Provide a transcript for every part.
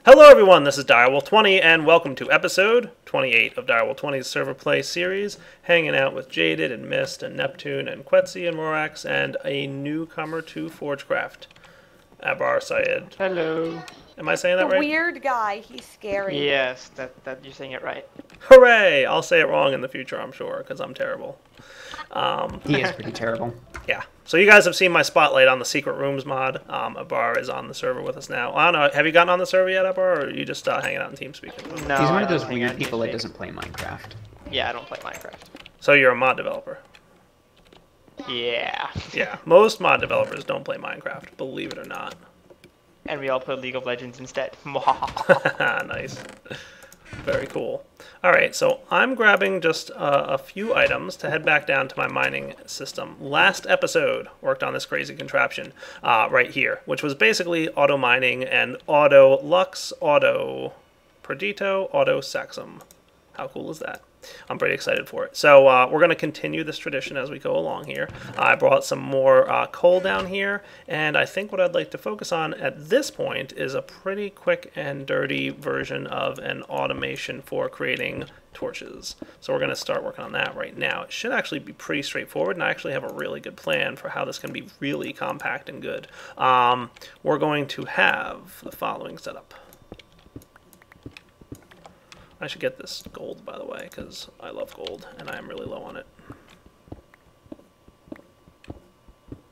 Hello everyone, this is Direwolf20 and welcome to episode 28 of Direwolf20's Server Play series, hanging out with Jaded and Mist and Neptune and Quetzi and Rorax and a newcomer to Forgecraft, Abar Syed. Hello. Am I saying that The right? weird guy, he's scary. Yes, that you're saying it right. Hooray! I'll say it wrong in the future, I'm sure, because I'm terrible. He is pretty terrible. Yeah. So you guys have seen my spotlight on the Secret Rooms mod. Abar is on the server with us now. I don't know, have you gotten on the server yet, Abar, or are you just hanging out in TeamSpeak? No, He's one I of those don't hang weird on people that TeamSpeak. doesn't play Minecraft. Yeah, I don't play Minecraft. So you're a mod developer? Yeah. Yeah. Most mod developers don't play Minecraft, believe it or not. And we all play League of Legends instead. Nice. Very cool. Alright, so I'm grabbing just a few items to head back down to my mining system. Last episode worked on this crazy contraption right here, which was basically auto mining and auto lux, auto perdito, auto saxum. How cool is that? I'm pretty excited for it. So we're going to continue this tradition as we go along here. I brought some more coal down here, and I think what I'd like to focus on at this point is a pretty quick and dirty version of an automation for creating torches. So we're going to start working on that right now. It should actually be pretty straightforward, and I actually have a really good plan for how this can be really compact and good. We're going to have the following setup. I should get this gold, by the way, because I love gold, and I am really low on it.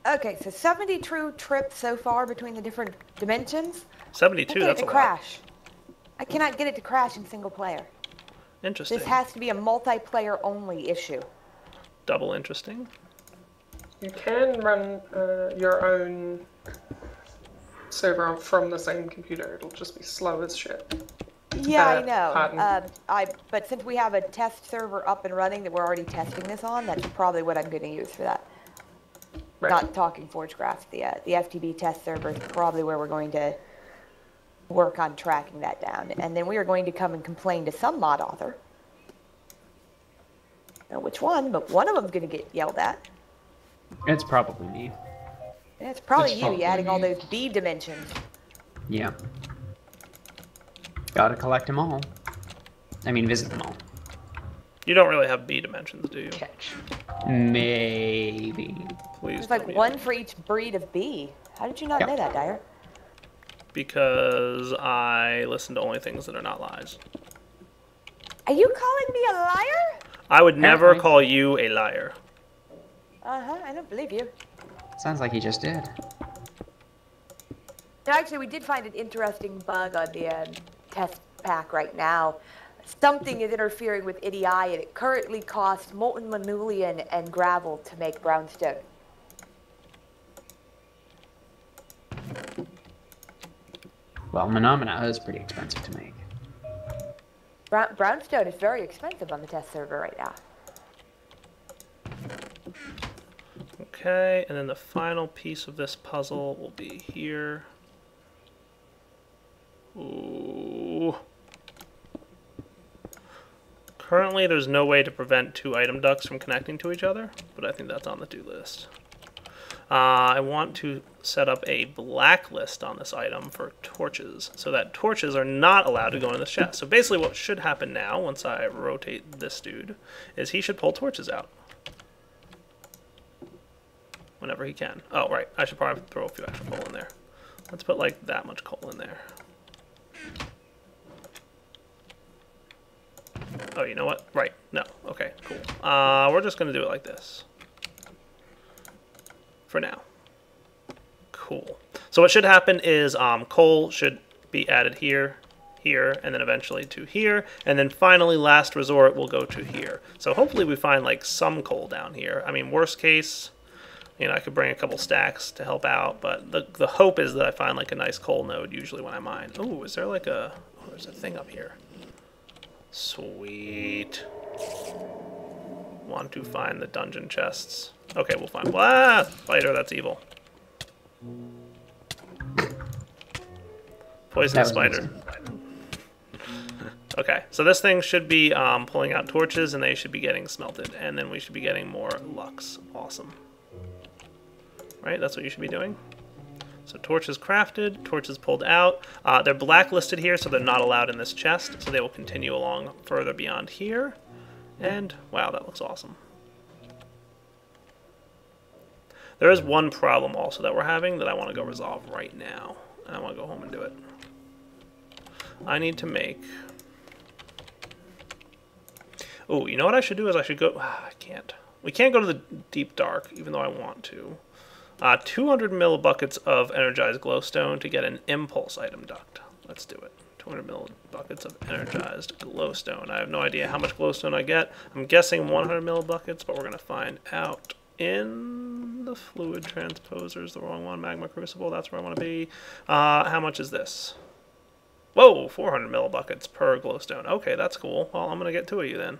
Okay, so 70 true trips so far between the different dimensions. 72, that's a lot. Crash. I cannot get it to crash in single player. Interesting. This has to be a multiplayer only issue. Double interesting. You can run your own server from the same computer. It'll just be slow as shit. Yeah, I know. Pardon. But since we have a test server up and running that we're already testing this on, that's probably what I'm going to use for that. Right. Not talking Forgecraft. The FTB test server is probably where we're going to work on tracking that down. And then we are going to come and complain to some mod author. I don't know which one, but one of them's going to get yelled at. It's probably me. And it's probably It's you probably adding all me. those B dimensions. Yeah. Gotta collect them all. I mean, visit them all. You don't really have B dimensions, do you? Catch. Maybe. Please There's tell like me one that. for each breed of bee. How did you not Yep. know that, Dyer? Because I listen to only things that are not lies. Are you calling me a liar? I would never Apparently. call you a liar. Uh-huh, I don't believe you. Sounds like he just did. No, actually, we did find an interesting bug on the test pack right now. Something is interfering with IDI, and it currently costs molten manulian and gravel to make brownstone. Well, Phenomena is pretty expensive to make. Brownstone is very expensive on the test server right now. Okay, and then the final piece of this puzzle will be here. Ooh. Currently, there's no way to prevent two item ducts from connecting to each other, but I think that's on the do list. I want to set up a blacklist on this item for torches, so that torches are not allowed to go in this chest. So basically what should happen now, once I rotate this dude, is he should pull torches out. Whenever he can. Oh, right. I should probably throw a few extra coal in there. Let's put like that much coal in there. Oh, you know what? Right. No. Okay, cool. We're just going to do it like this. For now. Cool. So what should happen is coal should be added here, here, and then eventually to here. And then finally, last resort, we'll go to here. So hopefully we find like some coal down here. I mean, worst case, you know, I could bring a couple stacks to help out. But the hope is that I find like a nice coal node usually when I mine. Oh, is there like a... Oh, there's a thing up here. Sweet. Want to find the dungeon chests. Okay, we'll find... Ah! Spider, that's evil. Poison spider. Okay, so this thing should be pulling out torches, and they should be getting smelted. And then we should be getting more lux. Awesome. Right? That's what you should be doing? So torches crafted, torches pulled out. They're blacklisted here, so they're not allowed in this chest, so they will continue along further beyond here. And, wow, that looks awesome. There is one problem also that we're having that I want to go resolve right now. And I want to go home and do it. I need to make... Oh, you know what I should do is I should go... I can't. We can't go to the deep dark, even though I want to. 200 millibuckets of energized glowstone to get an impulse item duct. Let's do it. 200 millibuckets of energized glowstone. I have no idea how much glowstone I get. I'm guessing 100 millibuckets, but we're going to find out in the fluid transposers. The wrong one. Magma crucible. That's where I want to be. How much is this? Whoa, 400 millibuckets per glowstone. Okay, that's cool. Well, I'm going to get 2 of you then.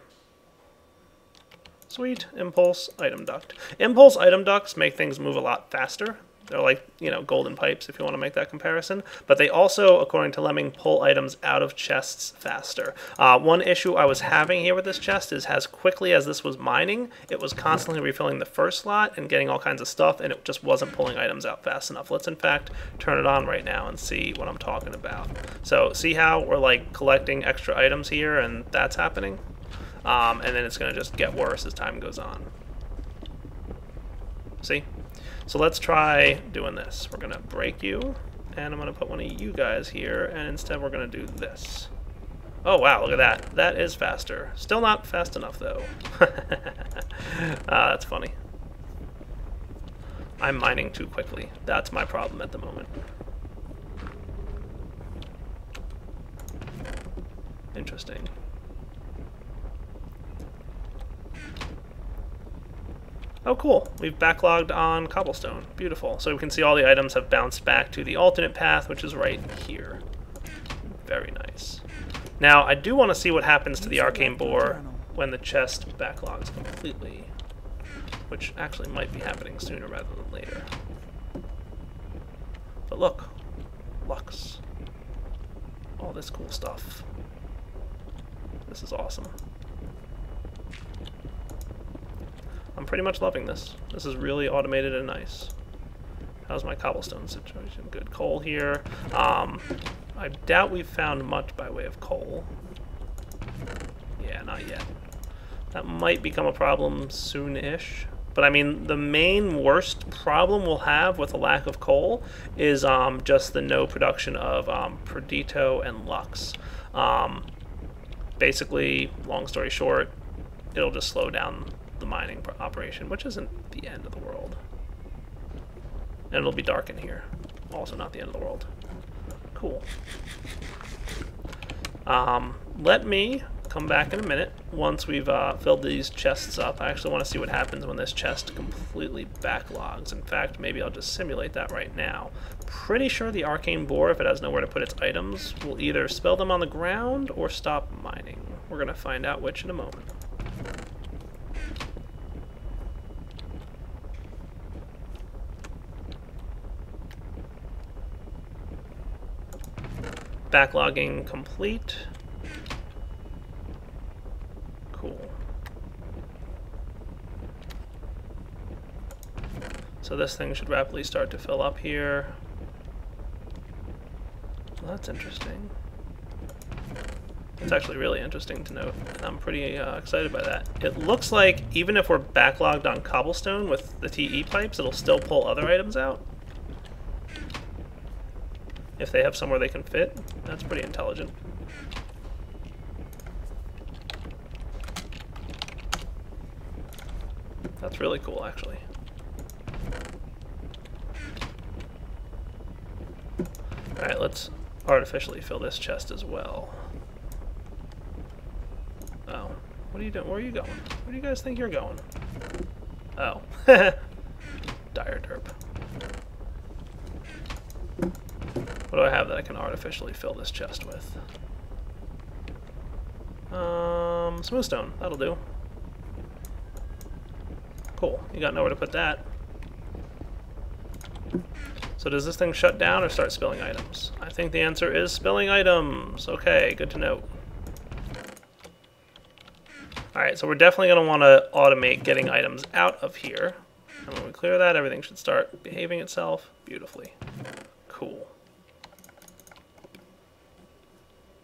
Sweet. Impulse item duct. Impulse item ducts make things move a lot faster. They're like, you know, golden pipes if you want to make that comparison. But they also, according to Lemming, pull items out of chests faster. One issue I was having here with this chest is as quickly as this was mining, it was constantly refilling the first slot and getting all kinds of stuff, and it just wasn't pulling items out fast enough. Let's, in fact, turn it on right now and see what I'm talking about. So see how we're, like, collecting extra items here, and that's happening? And then it's going to just get worse as time goes on. See? So let's try doing this. We're going to break you, and I'm going to put one of you guys here, and instead we're going to do this. Oh, wow, look at that. That is faster. Still not fast enough, though. That's funny. I'm mining too quickly. That's my problem at the moment. Interesting. Oh, cool. We've backlogged on cobblestone. Beautiful. So we can see all the items have bounced back to the alternate path, which is right here. Very nice. Now, I do want to see what happens to the arcane boar when the chest backlogs completely, which actually might be happening sooner rather than later. But look. Lux. All this cool stuff. This is awesome. I'm pretty much loving this. This is really automated and nice. How's my cobblestone situation? Good. Coal here. I doubt we've found much by way of coal. Yeah, not yet. That might become a problem soon-ish. But I mean, the main worst problem we'll have with a lack of coal is just the no production of Perdito and Lux. Basically, long story short, it'll just slow down the mining operation, which isn't the end of the world. And it'll be dark in here. Also not the end of the world. Cool. Let me come back in a minute once we've filled these chests up. I actually want to see what happens when this chest completely backlogs. In fact, maybe I'll just simulate that right now. Pretty sure the arcane boar, if it has nowhere to put its items, will either spill them on the ground or stop mining. We're going to find out which in a moment. Backlogging complete. Cool. So this thing should rapidly start to fill up here. Well, that's interesting. It's actually really interesting to note, and I'm pretty excited by that. It looks like even if we're backlogged on cobblestone with the TE pipes, it'll still pull other items out. If they have somewhere they can fit. That's pretty intelligent. That's really cool, actually. Alright, let's artificially fill this chest as well. Oh. What are you doing? Where are you going? Where do you guys think you're going? Oh. Dire derp. What do I have that I can artificially fill this chest with? Smooth stone. That'll do. Cool. You got nowhere to put that. So does this thing shut down or start spilling items? I think the answer is spilling items. Okay, good to know. Alright, so we're definitely going to want to automate getting items out of here. And when we clear that, everything should start behaving itself beautifully. Cool.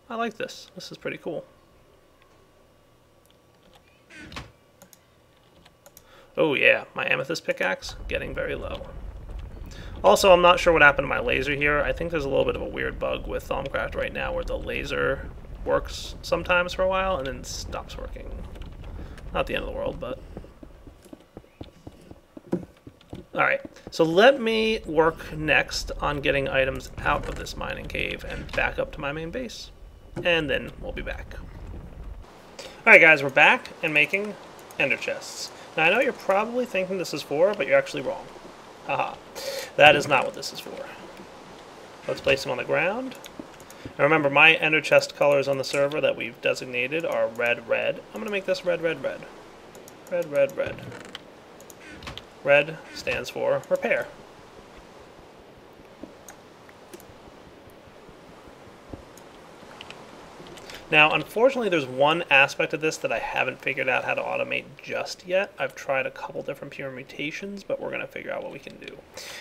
I like this. This is pretty cool. Oh yeah, my amethyst pickaxe getting very low. Also, I'm not sure what happened to my laser here. I think there's a little bit of a weird bug with Thaumcraft right now where the laser works sometimes for a while and then stops working. Not the end of the world, but... Alright, so let me work next on getting items out of this mining cave and back up to my main base. And then we'll be back. Alright guys, we're back and making ender chests. Now I know you're probably thinking this is for, but you're actually wrong. Haha. That is not what this is for. Let's place them on the ground. Now remember, my ender chest colors on the server that we've designated are red, red. I'm going to make this red, red, red. Red, red, red. Red stands for repair. Now, unfortunately, there's one aspect of this that I haven't figured out how to automate just yet. I've tried a couple different permutations, but we're going to figure out what we can do.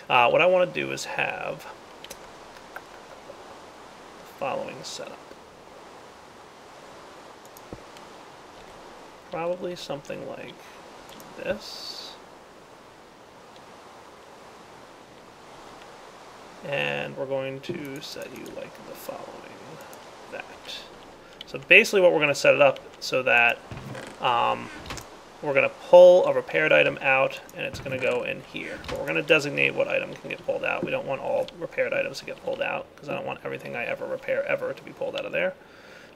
What I want to do is have the following setup. Probably something like this. And we're going to set you like the following. That. So basically what we're going to set it up so that we're going to pull a repaired item out and it's going to go in here. But we're going to designate what item can get pulled out. We don't want all repaired items to get pulled out because I don't want everything I ever repair ever to be pulled out of there.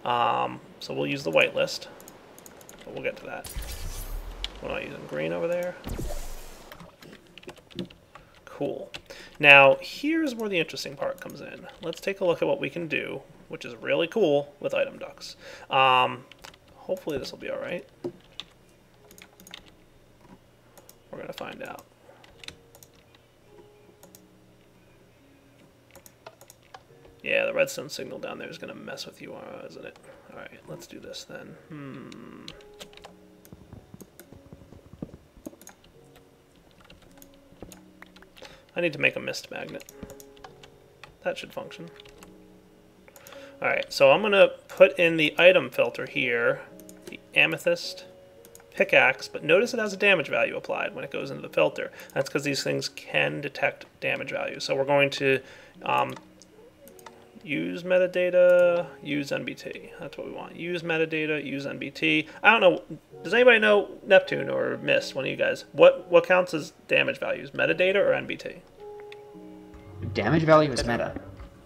So we'll use the whitelist, but we'll get to that. We're not using green over there. Cool. Now here's where the interesting part comes in. Let's take a look at what we can do, which is really cool with item ducts. Hopefully this will be alright. We're going to find out. Yeah, the redstone signal down there is going to mess with you, isn't it? Alright, let's do this then. I need to make a mist magnet. That should function. Alright, so I'm going to put in the item filter here, the amethyst pickaxe, but notice it has a damage value applied when it goes into the filter. That's because these things can detect damage values. So we're going to use metadata, use NBT. That's what we want. Use metadata, use NBT. I don't know, does anybody know, Neptune or Mist, one of you guys, what counts as damage values, metadata or NBT? Damage value is meta.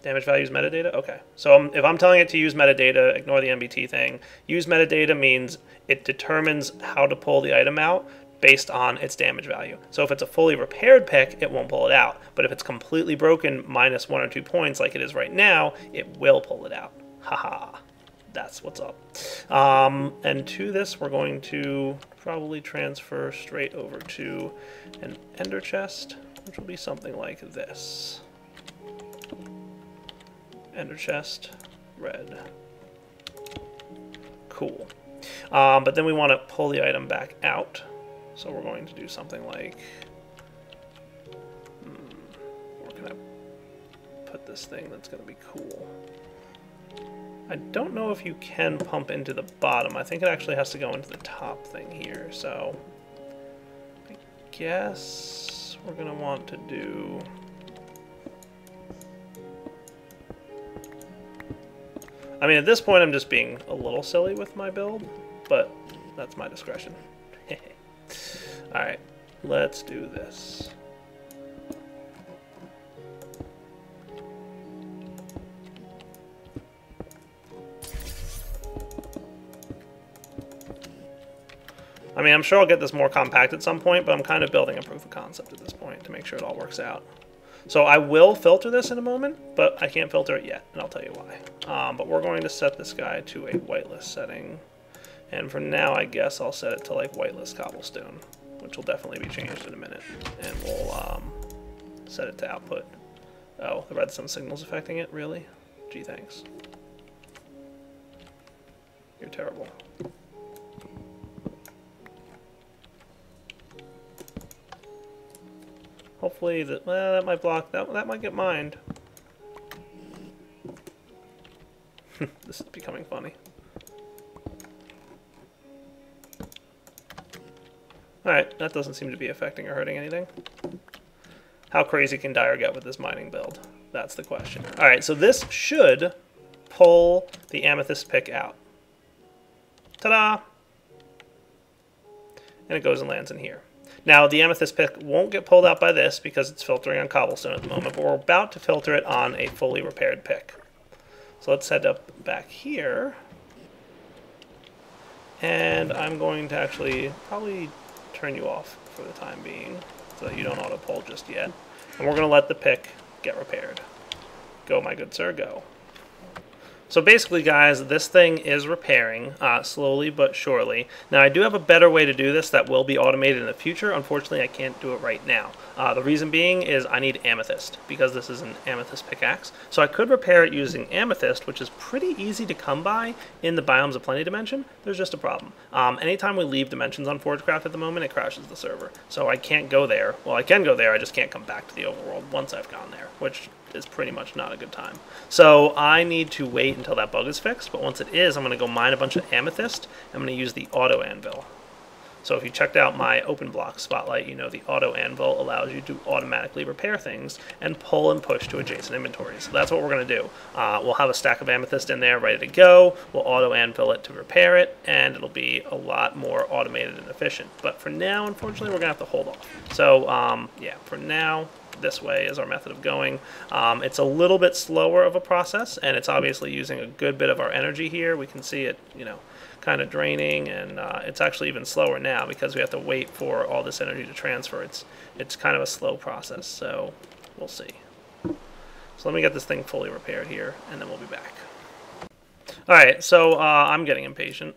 Damage value is metadata? Okay. So if I'm telling it to use metadata, ignore the NBT thing. Use metadata means it determines how to pull the item out based on its damage value. So if it's a fully repaired pick, it won't pull it out. But if it's completely broken, minus 1 or 2 points like it is right now, it will pull it out. Haha. That's what's up. And to this, we're going to probably transfer straight over to an ender chest, which will be something like this. Ender chest, red. Cool. But then we want to pull the item back out. So we're going to do something like... where can I put this thing that's going to be cool? I don't know if you can pump into the bottom. I think it actually has to go into the top thing here. So I guess we're going to want to do... I mean, at this point, I'm just being a little silly with my build, but that's my discretion. Alright, let's do this. I mean, I'm sure I'll get this more compact at some point, but I'm kind of building a proof of concept at this point to make sure it all works out. So I will filter this in a moment, but I can't filter it yet, and I'll tell you why. But we're going to set this guy to a whitelist setting. And for now, I guess I'll set it to like whitelist cobblestone, which will definitely be changed in a minute. And we'll set it to output. Oh, the redstone signal's affecting it? Really? Gee, thanks. You're terrible. Hopefully that might block that might get mined. This is becoming funny. Alright, that doesn't seem to be affecting or hurting anything. How crazy can Dyer get with this mining build? That's the question. Alright, so this should pull the amethyst pick out. Ta-da! And it goes and lands in here. Now, the amethyst pick won't get pulled out by this because it's filtering on cobblestone at the moment, but we're about to filter it on a fully repaired pick. So let's head up back here. And I'm going to actually probably turn you off for the time being so that you don't auto-pull just yet. And we're going to let the pick get repaired. Go, my good sir, go. So basically, guys, this thing is repairing slowly but surely. Now, I do have a better way to do this that will be automated in the future. Unfortunately, I can't do it right now. The reason being is I need amethyst because this is an amethyst pickaxe. So I could repair it using amethyst, which is pretty easy to come by in the Biomes of Plenty dimension. There's just a problem. Anytime we leave dimensions on Forgecraft at the moment, it crashes the server. So I can't go there. Well, I can go there, I just can't come back to the overworld once I've gone there, which is pretty much not a good time. So I need to wait until that bug is fixed, but once it is, I'm going to go mine a bunch of amethyst. I'm going to use the auto anvil. So if you checked out my open block spotlight, you know the auto anvil allows you to automatically repair things and pull and push to adjacent inventories. So that's what we're going to do. We'll have a stack of amethyst in there ready to go. We'll auto anvil it to repair it, and it'll be a lot more automated and efficient. But for now, unfortunately, we're going to have to hold off. So yeah, for now, this way is our method of going. It's a little bit slower of a process, and it's obviously using a good bit of our energy here. We can see it, you know, kind of draining, and it's actually even slower now because we have to wait for all this energy to transfer. It's kind of a slow process, so we'll see. So let me get this thing fully repaired here, and then we'll be back. Alright, so I'm getting impatient.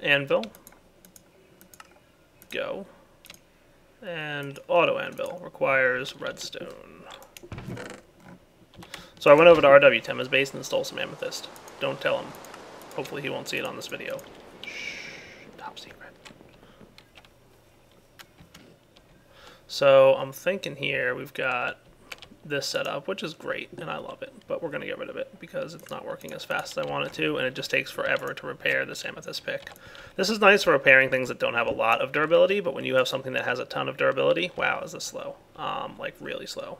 Anvil. Go. And auto anvil requires redstone. So I went over to RW Tema's base and stole some amethyst. Don't tell him. Hopefully he won't see it on this video. Shh, top secret. So I'm thinking here we've got this setup, which is great, and I love it, but we're going to get rid of it because it's not working as fast as I want it to, and it just takes forever to repair this amethyst pick. This is nice for repairing things that don't have a lot of durability, but when you have something that has a ton of durability, wow, is this slow. Like, really slow.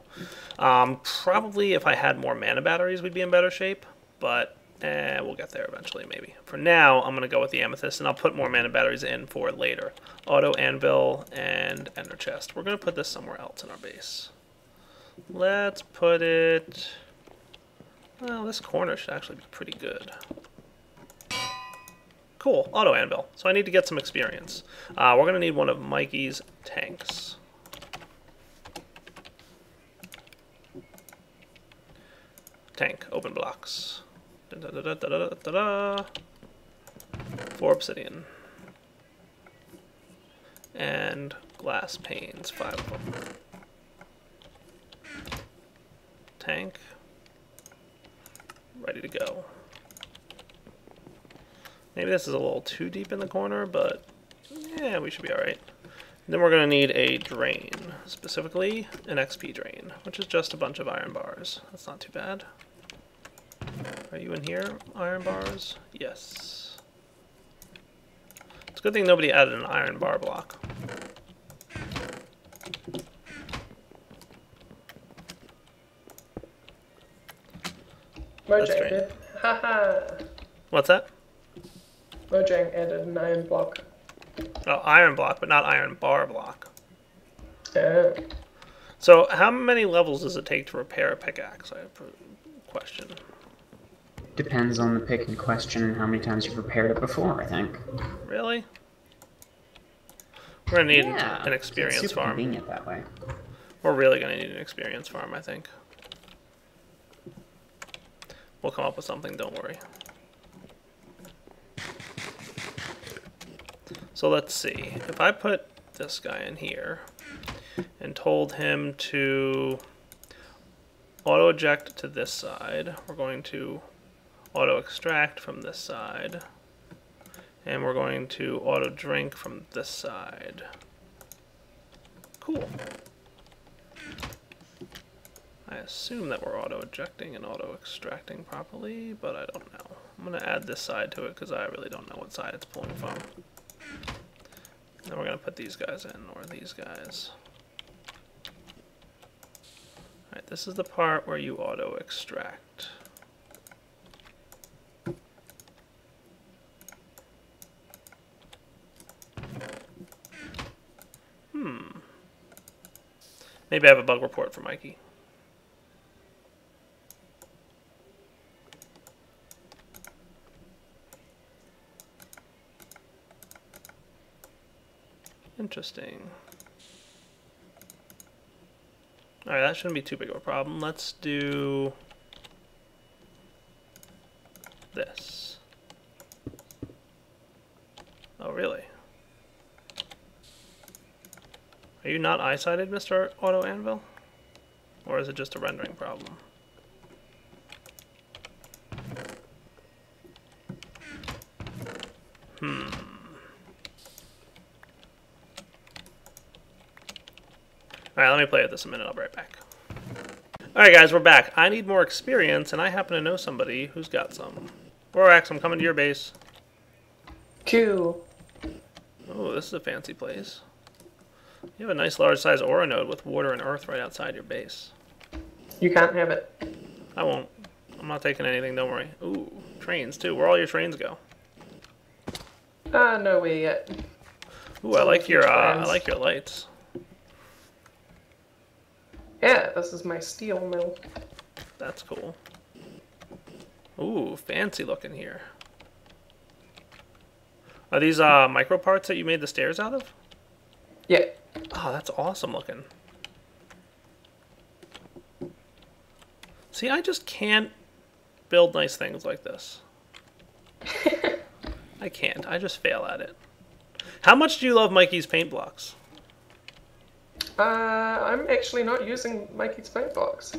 Probably if I had more mana batteries, we'd be in better shape, but we'll get there eventually, maybe. For now, I'm going to go with the amethyst, and I'll put more mana batteries in for later. Auto anvil and ender chest. We're going to put this somewhere else in our base. Let's put it... Well, this corner should actually be pretty good. Cool, auto anvil. So I need to get some experience. We're going to need one of Mikey's tanks. Tank, open blocks. Da, da, da, da, da, da, da. 4 obsidian. And glass panes, 5 of them. Tank. Ready to go. Maybe this is a little too deep in the corner, but yeah, we should be alright. Then we're going to need a drain, specifically an XP drain, which is just a bunch of iron bars. That's not too bad. Are you in here, iron bars? Yes. It's a good thing nobody added an iron bar block. Mojang did. Haha. What's that? Mojang added an iron block. Oh, iron block, but not iron bar block. Oh. So how many levels does it take to repair a pickaxe? I have a question. Depends on the pick in question and how many times you've repaired it before, I think. Really? We're going to need Yeah, an experience it's super farm. convenient that way. We're really going to need an experience farm, I think. We'll come up with something, don't worry. So let's see. If I put this guy in here and told him to auto-eject to this side, we're going to auto-extract from this side, and we're going to auto-drink from this side. Cool. I assume that we're auto-ejecting and auto-extracting properly, but I don't know. I'm going to add this side to it because I really don't know what side it's pulling from. Then we're going to put these guys in, or these guys. Alright, this is the part where you auto-extract. Maybe I have a bug report for Mikey. Interesting. Alright, that shouldn't be too big of a problem. Let's do this. Oh, really? Are you not eye-sighted, Mr. Auto Anvil? Or is it just a rendering problem? Alright, let me play with this a minute. I'll be right back. Alright, guys, we're back. I need more experience, and I happen to know somebody who's got some. Rorax, I'm coming to your base. Cool. Oh, this is a fancy place. You have a nice large-size aura node with water and earth right outside your base. You can't have it. I won't. I'm not taking anything, don't worry. Ooh, trains, too. Where all your trains go? Nowhere yet. Ooh, I like your lights. Yeah, this is my steel mill. That's cool. Ooh, fancy looking here. Are these micro parts that you made the stairs out of? Yeah. Oh, that's awesome looking. See, I just can't build nice things like this. I can't. I just fail at it. How much do you love Mikey's paint blocks? I'm actually not using Mikey's paint box.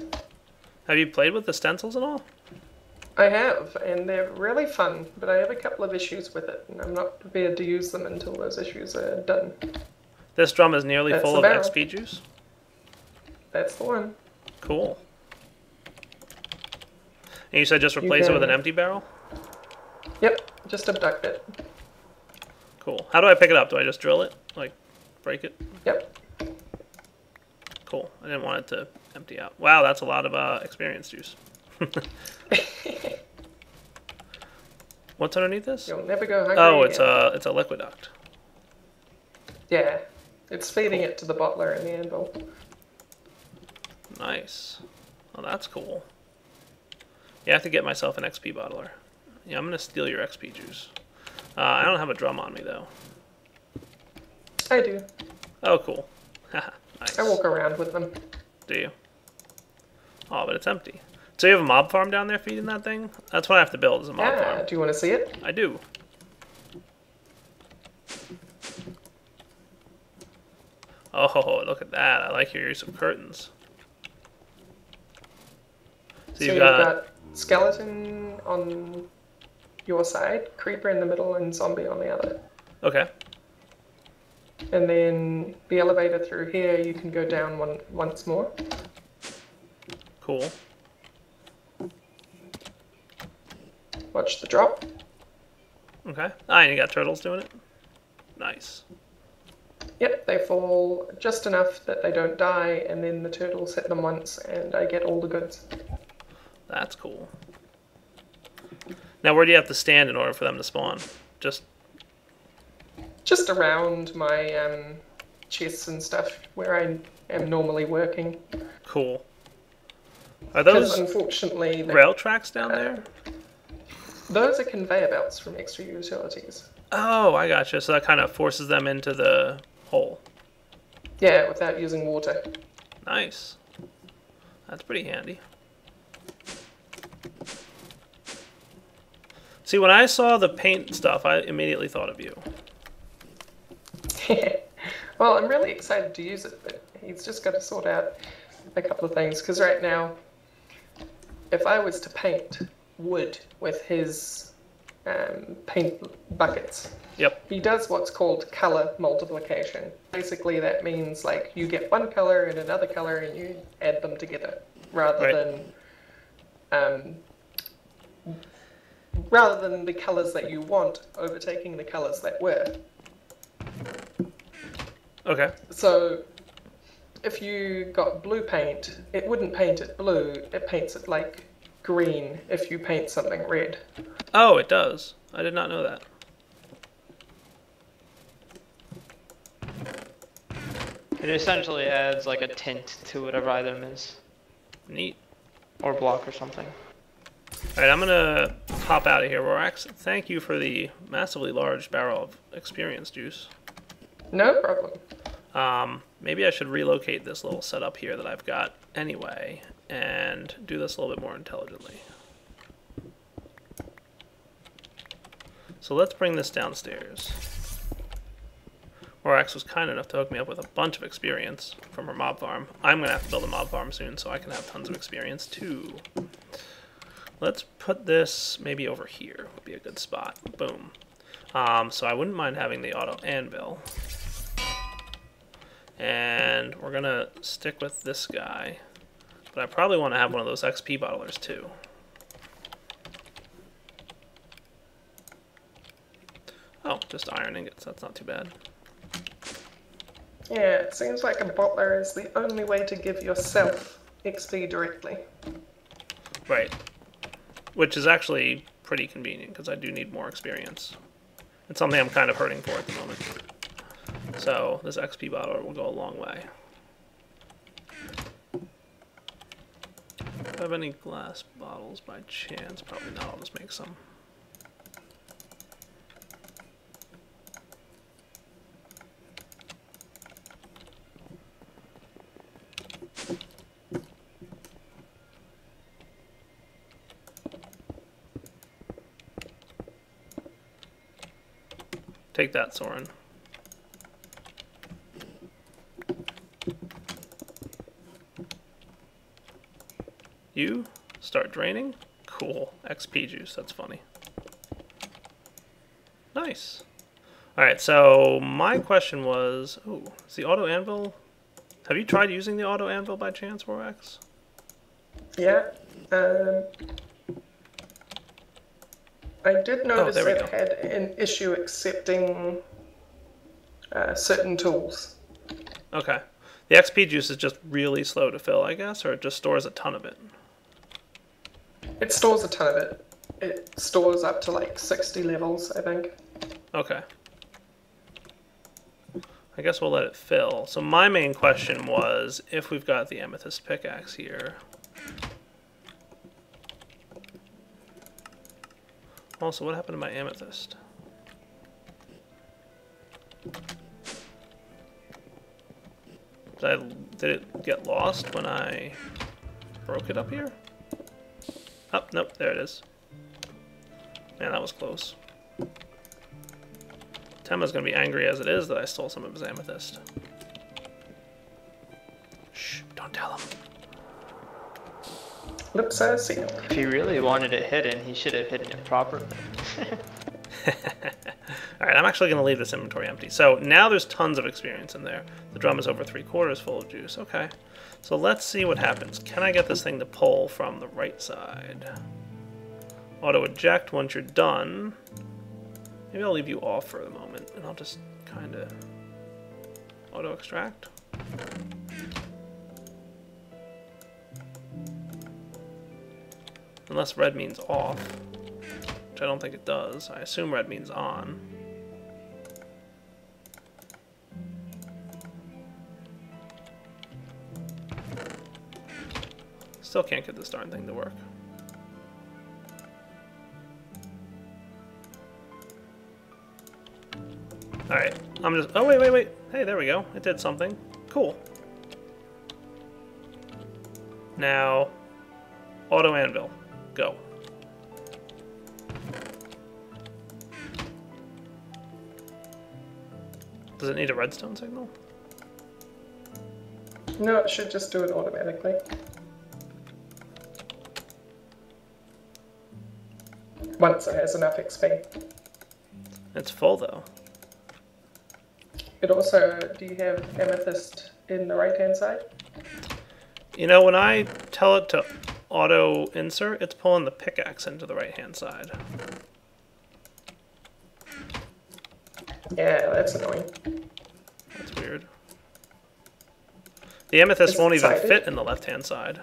Have you played with the stencils and all? I have, and they're really fun, but I have a couple of issues with it, and I'm not prepared to use them until those issues are done. This drum is nearly That's full the of barrel. XP juice? That's the one. Cool. And you said just replace it with an empty barrel? Yep, just abduct it. Cool. How do I pick it up? Do I just drill it? Like, break it? Yep. Cool. I didn't want it to empty out. Wow, that's a lot of experience juice. What's underneath this? You'll never go hungry Oh, again. it's a liquid duct. Yeah, it's feeding it to the bottler in the anvil. Nice. Well, that's cool. Yeah, I have to get myself an XP bottler. Yeah, I'm gonna steal your XP juice. I don't have a drum on me though. I do. Oh, cool. Nice. I walk around with them. Do you? Oh, but it's empty. So you have a mob farm down there feeding that thing? That's what I have to build, is a mob farm. Do you want to see it? I do. Oh, look at that. I like your use of curtains. So you've got skeleton on your side, creeper in the middle, and zombie on the other. Okay. And then the elevator through here, you can go down once more. Cool. Watch the drop. Okay. Ah, and you got turtles doing it? Nice. Yep, they fall just enough that they don't die, and then the turtles hit them once, and I get all the goods. That's cool. Now, where do you have to stand in order for them to spawn? Just around my chests and stuff, where I am normally working. Cool. Are Because those unfortunately, rail tracks down there? Those are conveyor belts from extra utilities. Oh, I gotcha. So that kind of forces them into the hole. Yeah, without using water. Nice. That's pretty handy. See, when I saw the paint stuff, I immediately thought of you. Well, I'm really excited to use it, but he's just got to sort out a couple of things. Because right now, if I was to paint wood with his paint buckets, Yep. he does what's called color multiplication. Basically, that means like you get one color and another color and you add them together. rather than the colors that you want overtaking the colors that were. Okay. So if you got blue paint, it wouldn't paint it blue, it paints it like green if you paint something red. Oh, it does. I did not know that. It essentially adds like a tint to whatever item is. Neat. Or block or something. Alright, I'm gonna pop out of here, Rorax. Thank you for the massively large barrel of experience juice. No problem. Maybe I should relocate this little setup here that I've got anyway, and do this a little bit more intelligently. So let's bring this downstairs. Rorax was kind enough to hook me up with a bunch of experience from her mob farm. I'm going to have to build a mob farm soon so I can have tons of experience too. Let's put this maybe over here. Would be a good spot. Boom. So I wouldn't mind having the auto anvil. And we're going to stick with this guy. But I probably want to have one of those XP bottlers too. Oh, just iron ingots. That's not too bad. Yeah, it seems like a bottler is the only way to give yourself XP directly. Right. Which is actually pretty convenient, because I do need more experience. It's something I'm kind of hurting for at the moment. So, this XP bottler will go a long way. Do I have any glass bottles by chance? Probably not. I'll just make some. Take that, Soren. You start draining? Cool. XP juice, that's funny. Nice. Alright, so my question was, ooh, is the auto anvil... Have you tried using the auto anvil by chance, Rorax? Yeah. I did notice there we it go. had an issue accepting certain tools. Okay. The XP juice is just really slow to fill, I guess, or it just stores a ton of it? It stores a ton of it. It stores up to like 60 levels, I think. Okay. I guess we'll let it fill. So my main question was, if we've got the amethyst pickaxe here... Also, what happened to my amethyst? Did it get lost when I broke it up here? Oh, nope, there it is. Man, that was close. Temma's gonna be angry as it is that I stole some of his amethyst. Shh, don't tell him. Lips are sealed. If he really wanted it hidden, he should have hidden it properly. Alright, I'm actually going to leave this inventory empty. So now there's tons of experience in there. The drum is over 3/4 full of juice. Okay. So let's see what happens. Can I get this thing to pull from the right side? Auto eject once you're done. Maybe I'll leave you off for the moment, and I'll just kind of auto extract. Unless red means off, which I don't think it does. I assume red means on. Still can't get this darn thing to work. Alright, I'm just... Oh, wait. Hey, there we go. It did something. Cool. Now, auto anvil. Go. Does it need a redstone signal? No, it should just do it automatically. Once it has enough XP. It's full, though. It also, do you have amethyst in the right-hand side? You know, when I tell it to auto insert, it's pulling the pickaxe into the right-hand side. Yeah, that's annoying. That's weird. The amethyst Is won't it even sided? fit in the left-hand side.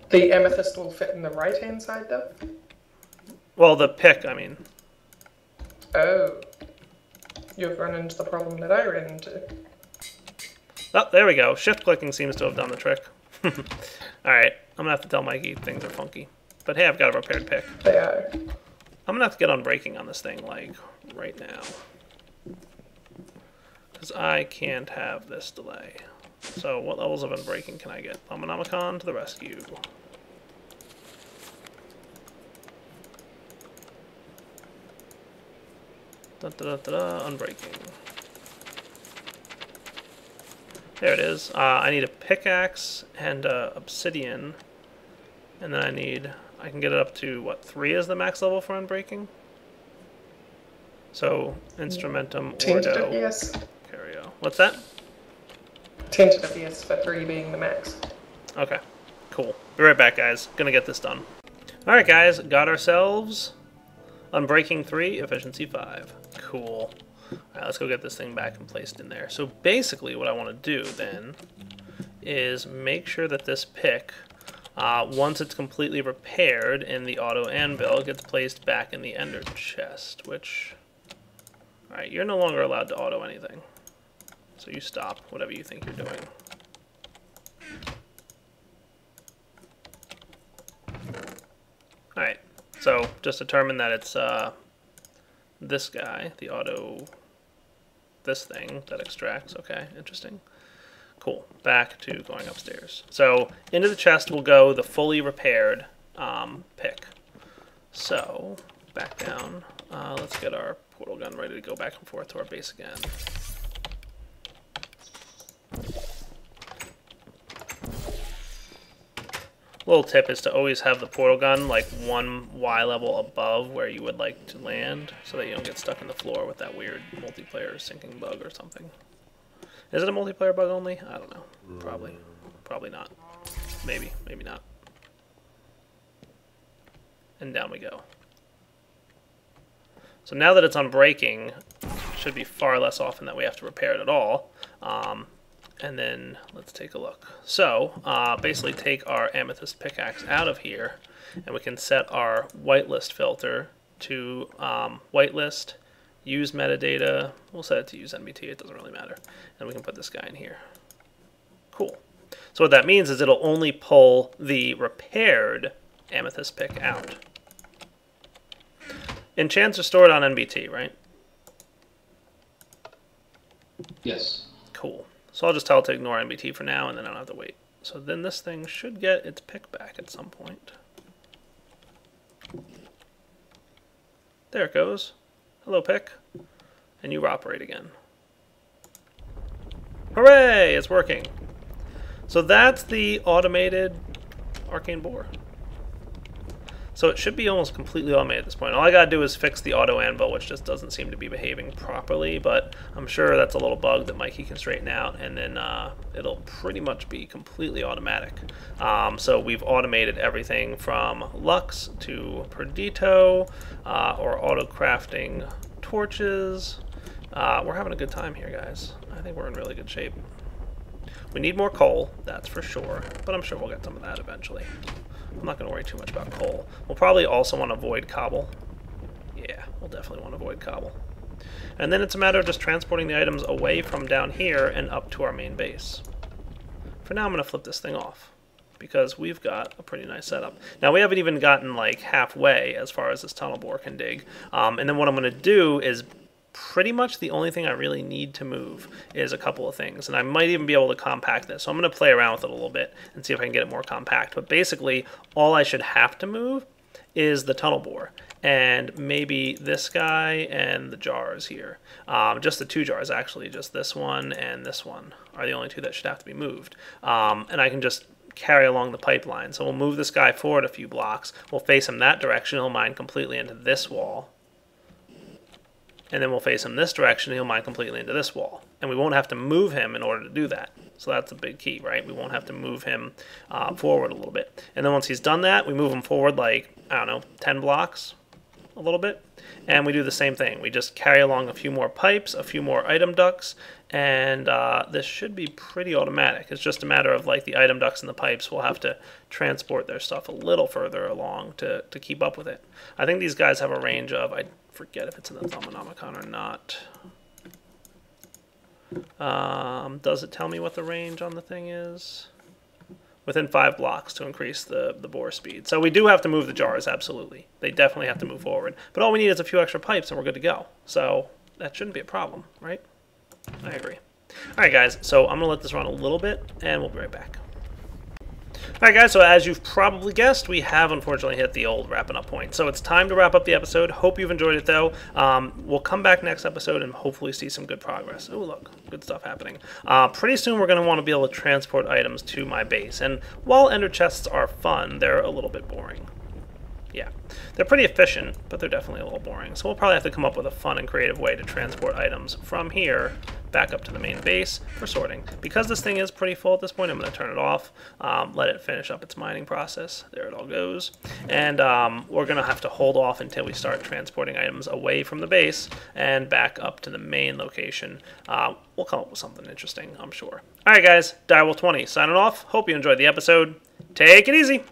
The amethyst will fit in the right-hand side, though? Well, the pick, I mean. Oh. You've run into the problem that I ran into. Oh, there we go. Shift clicking seems to have done the trick. Alright, I'm gonna have to tell Mikey things are funky. But hey, I've got a repaired pick. They are. I'm gonna have to get on braking on this thing, like, right now. Because I can't have this delay. So, what levels of unbreaking can I get? Abominomicon to the rescue. Unbreaking. There it is. I need a pickaxe and obsidian. And then I can get it up to, what, 3 is the max level for unbreaking? So, instrumentum, Tentative, ordo, yes. curio. What's that? Tentative, yes, for 3 being the max. Okay, cool. Be right back, guys. Gonna get this done. Alright, guys. Got ourselves Unbreaking 3, Efficiency 5. Cool. Alright, let's go get this thing back and placed in there. So basically what I want to do then is make sure that this pick, once it's completely repaired in the auto anvil, gets placed back in the ender chest, which... Alright, you're no longer allowed to auto anything. So you stop whatever you think you're doing. Alright, so just determine that it's this guy, the auto, this thing that extracts. Okay, interesting. Cool, back to going upstairs. So into the chest will go the fully repaired pick. So back down, let's get our portal gun ready to go back and forth to our base again. Little tip is to always have the portal gun like one Y level above where you would like to land so that you don't get stuck in the floor with that weird multiplayer syncing bug or something. Is it a multiplayer bug only? I don't know. Probably. Probably not. Maybe. Maybe not. And down we go. So now that it's unbreaking, it should be far less often that we have to repair it at all. And then let's take a look. So basically take our amethyst pickaxe out of here and we can set our whitelist filter to whitelist, use metadata. We'll set it to use NBT, it doesn't really matter. And we can put this guy in here. Cool. So what that means is it'll only pull the repaired amethyst pick out. Enchants are stored on NBT, right? Yes. Cool. So I'll just tell it to ignore NBT for now, and then I don't have to wait. So then this thing should get its pick back at some point. There it goes. Hello, pick. And you operate again. Hooray! It's working. So that's the automated arcane bore. So it should be almost completely automated at this point. All I gotta do is fix the auto anvil, which just doesn't seem to be behaving properly, but I'm sure that's a little bug that Mikey can straighten out, and then it'll pretty much be completely automatic. So we've automated everything from Lux to Perdito, or auto crafting torches. We're having a good time here, guys. I think we're in really good shape. We need more coal, that's for sure, but I'm sure we'll get some of that eventually. I'm not going to worry too much about coal. We'll probably also want to avoid cobble. Yeah, we'll definitely want to avoid cobble. And then it's a matter of just transporting the items away from down here and up to our main base. For now, I'm going to flip this thing off because we've got a pretty nice setup. Now, we haven't even gotten like halfway as far as this tunnel bore can dig. And then what I'm going to do is pretty much the only thing I really need to move is a couple of things, and I might even be able to compact this. So I'm going to play around with it a little bit and see if I can get it more compact. But basically, all I should have to move is the tunnel bore, and maybe this guy and the jars here. Just the 2 jars, actually. Just this one and this one are the only 2 that should have to be moved. And I can just carry along the pipeline. So we'll move this guy forward a few blocks. We'll face him that direction. He'll mine completely into this wall. And then we'll face him this direction, and he'll mine completely into this wall. And we won't have to move him in order to do that. So that's a big key, right? We won't have to move him forward a little bit. And then once he's done that, we move him forward like, I don't know, 10 blocks a little bit. And we do the same thing. We just carry along a few more pipes, a few more item ducts, and this should be pretty automatic. It's just a matter of like the item ducts and the pipes will have to transport their stuff a little further along to keep up with it. I think these guys have a range of, I forget if it's in the Thumbonomicon or not. Does it tell me what the range on the thing is? Within 5 blocks to increase the bore speed. So we do have to move the jars, absolutely. They definitely have to move forward. But all we need is a few extra pipes and we're good to go. So that shouldn't be a problem, right? I agree. All right, guys, so I'm going to let this run a little bit and we'll be right back. Alright guys, so as you've probably guessed, we have unfortunately hit the old wrapping up point. So it's time to wrap up the episode. Hope you've enjoyed it though. We'll come back next episode and hopefully see some good progress. Oh look, good stuff happening. Pretty soon we're going to want to be able to transport items to my base. And while ender chests are fun, they're a little bit boring. Yeah, they're pretty efficient, but they're definitely a little boring. So we'll probably have to come up with a fun and creative way to transport items from here back up to the main base for sorting. Because this thing is pretty full at this point, I'm going to turn it off, let it finish up its mining process. There it all goes. And we're going to have to hold off until we start transporting items away from the base and back up to the main location. We'll come up with something interesting, I'm sure. All right, guys, Direwolf20 signing off. Hope you enjoyed the episode. Take it easy.